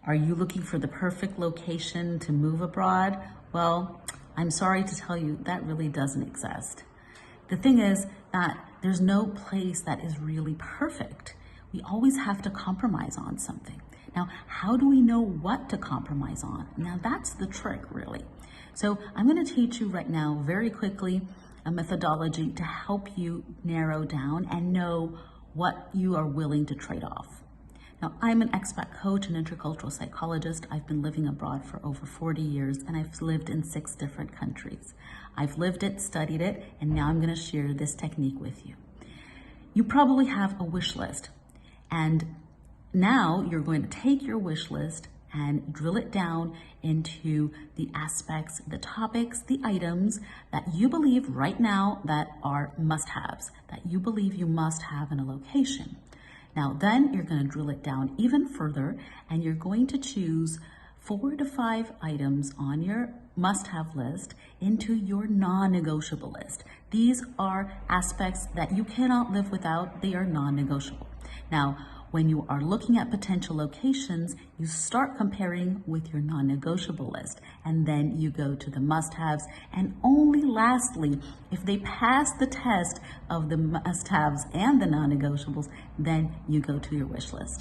Are you looking for the perfect location to move abroad? Well, I'm sorry to tell you that really doesn't exist. The thing is that there's no place that is really perfect. We always have to compromise on something. Now, how do we know what to compromise on? Now, that's the trick, really. So I'm going to teach you right now very quickly a methodology to help you narrow down and know what you are willing to trade off. Now, I'm an expat coach and intercultural psychologist. I've been living abroad for over 40 years, and I've lived in 6 different countries. I've lived it, studied it, and now I'm going to share this technique with you. You probably have a wish list, and now you're going to take your wish list and drill it down into the aspects, the topics, the items that you believe right now that are must-haves, that you believe you must have in a location. Now, then you're going to drill it down even further, and you're going to choose 4 to 5 items on your must-have list into your non-negotiable list. These are aspects that you cannot live without. They are non-negotiable. Now, when you are looking at potential locations, you start comparing with your non-negotiable list, and then you go to the must-haves, and only lastly, if they pass the test of the must-haves and the non-negotiables, then you go to your wish list.